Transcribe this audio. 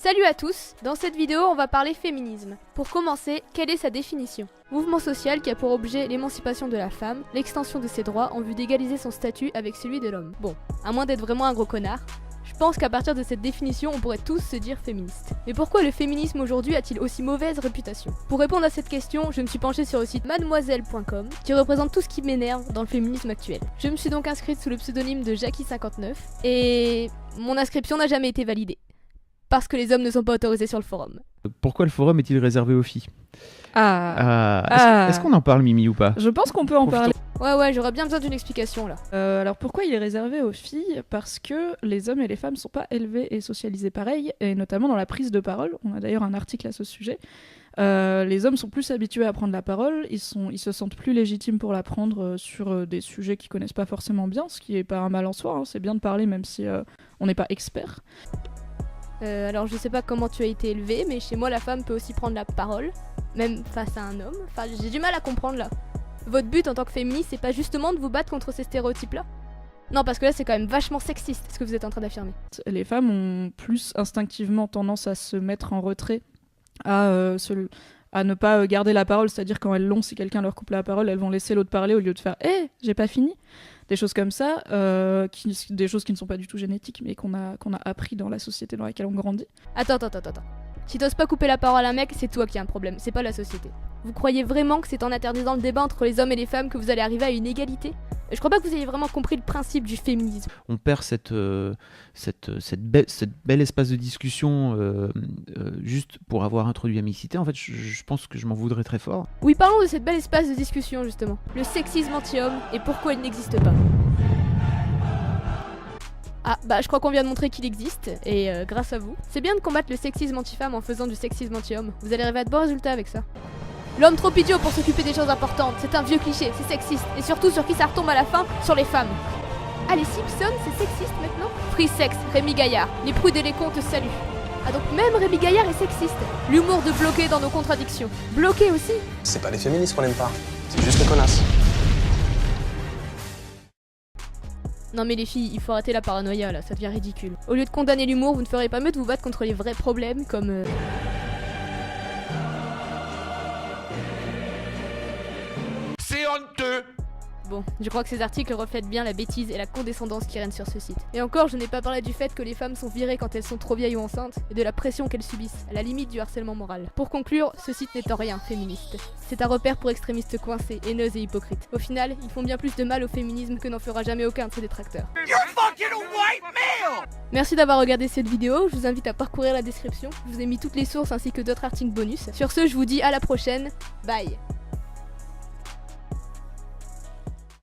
Salut à tous, dans cette vidéo on va parler féminisme. Pour commencer, quelle est sa définition? Mouvement social qui a pour objet l'émancipation de la femme, l'extension de ses droits en vue d'égaliser son statut avec celui de l'homme. Bon, à moins d'être vraiment un gros connard, je pense qu'à partir de cette définition on pourrait tous se dire féministes. Mais pourquoi le féminisme aujourd'hui a-t-il aussi mauvaise réputation? Pour répondre à cette question, je me suis penchée sur le site mademoiselle.com qui représente tout ce qui m'énerve dans le féminisme actuel. Je me suis donc inscrite sous le pseudonyme de Jackie59 et mon inscription n'a jamais été validée. Parce que les hommes ne sont pas autorisés sur le forum. Pourquoi le forum est-il réservé aux filles? Est-ce qu'on en parle, Mimi, ou pas? Je pense qu'on peut en parler. Ouais, j'aurais bien besoin d'une explication là. Alors pourquoi il est réservé aux filles? Parce que les hommes et les femmes sont pas élevés et socialisés pareil, et notamment dans la prise de parole. On a d'ailleurs un article à ce sujet. Les hommes sont plus habitués à prendre la parole, ils se sentent plus légitimes pour la prendre sur des sujets qu'ils connaissent pas forcément bien, ce qui est pas un mal en soi, hein. C'est bien de parler même si on n'est pas expert. Alors je sais pas comment tu as été élevé, mais chez moi la femme peut aussi prendre la parole, même face à un homme. Enfin, j'ai du mal à comprendre là. Votre but en tant que féministe, c'est pas justement de vous battre contre ces stéréotypes-là? Non, parce que là c'est quand même vachement sexiste ce que vous êtes en train d'affirmer. Les femmes ont plus instinctivement tendance à se mettre en retrait, à ne pas garder la parole, c'est-à-dire quand elles l'ont, si quelqu'un leur coupe la parole, elles vont laisser l'autre parler au lieu de faire « Hé, j'ai pas fini !» Des choses comme ça, des choses qui ne sont pas du tout génétiques, mais qu'on a appris dans la société dans laquelle on grandit. Attends. Si t'oses pas couper la parole à un mec, c'est toi qui as un problème, c'est pas la société. Vous croyez vraiment que c'est en interdisant le débat entre les hommes et les femmes que vous allez arriver à une égalité? Je crois pas que vous ayez vraiment compris le principe du féminisme. On perd cette belle espace de discussion juste pour avoir introduit la mixité. En fait, je pense que je m'en voudrais très fort. Oui, parlons de cette belle espace de discussion justement. Le sexisme anti-homme et pourquoi il n'existe pas. Ah, bah je crois qu'on vient de montrer qu'il existe, et grâce à vous. C'est bien de combattre le sexisme anti-femme en faisant du sexisme anti-homme. Vous allez arriver à de bons résultats avec ça. L'homme trop idiot pour s'occuper des choses importantes, c'est un vieux cliché, c'est sexiste, et surtout sur qui ça retombe à la fin? Sur les femmes. Ah, les Simpsons, c'est sexiste maintenant? Free Sex, Rémi Gaillard, les prudes et les cons te saluent. Ah donc même Rémi Gaillard est sexiste. L'humour de bloquer dans nos contradictions. Bloquer aussi? C'est pas les féministes qu'on aime pas, c'est juste les connasses. Non mais les filles, il faut arrêter la paranoïa là, ça devient ridicule. Au lieu de condamner l'humour, vous ne ferez pas mieux de vous battre contre les vrais problèmes comme... C'est honteux! Bon, je crois que ces articles reflètent bien la bêtise et la condescendance qui règne sur ce site. Et encore, je n'ai pas parlé du fait que les femmes sont virées quand elles sont trop vieilles ou enceintes, et de la pression qu'elles subissent, à la limite du harcèlement moral. Pour conclure, ce site n'est en rien féministe. C'est un repère pour extrémistes coincés, haineux et hypocrites. Au final, ils font bien plus de mal au féminisme que n'en fera jamais aucun de ses détracteurs. You're fucking a white male! Merci d'avoir regardé cette vidéo, je vous invite à parcourir la description, je vous ai mis toutes les sources ainsi que d'autres articles bonus. Sur ce, je vous dis à la prochaine, bye!